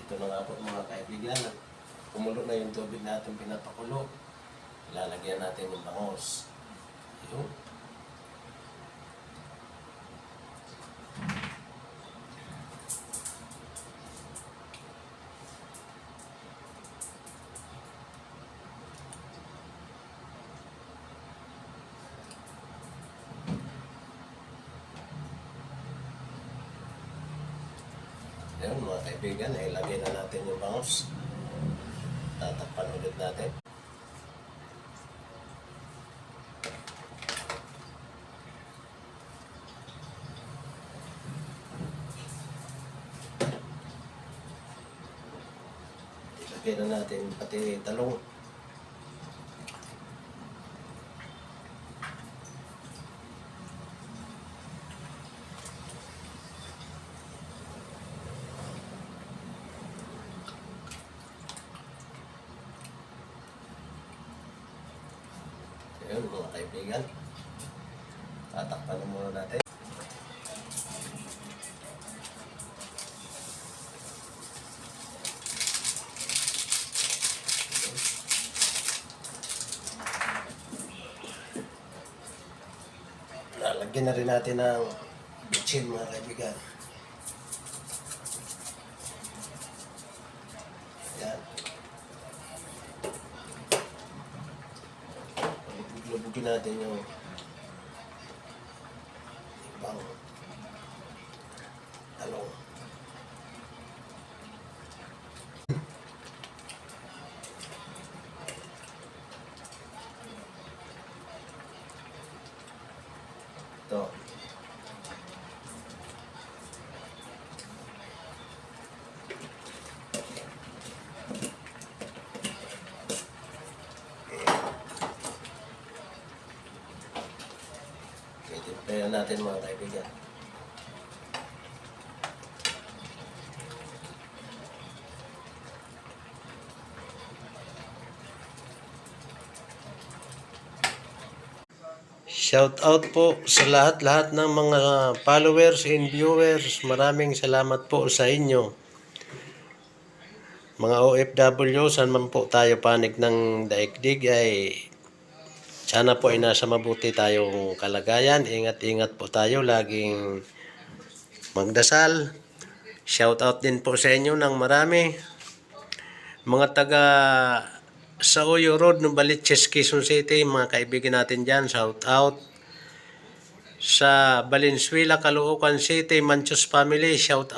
Ito na nga po mga kaibigan. Kumulo na yung tubig natin pinapakulo. Ilalagyan natin yung bangos. Yun. Ayan mga kaibigan, ilagay na natin yung bangos. Tatakpan ulit natin. Ilagay na natin pati talong. Ayan mga kaibigan, tatakpan na muna natin. Lalagyan na rin natin ng bitchin mga kaibigan. Ayan. Lubugin natin yung ibang talong. Ito. Kaya natin mga kaibigan. Shout out po sa lahat-lahat ng mga followers and viewers. Maraming salamat po sa inyo. Mga OFW, saan man po tayo panig ng daigdig ay sana po ay nasa mabuti tayong kalagayan. Ingat-ingat po tayo. Laging magdasal. Shout out din po sa inyo ng marami. Mga taga Sauyo Road, Novaliches, Quezon City. Mga kaibigan natin dyan. Shout out. Sa Valenzuela, Caloocan City, Manchos family. Shout out.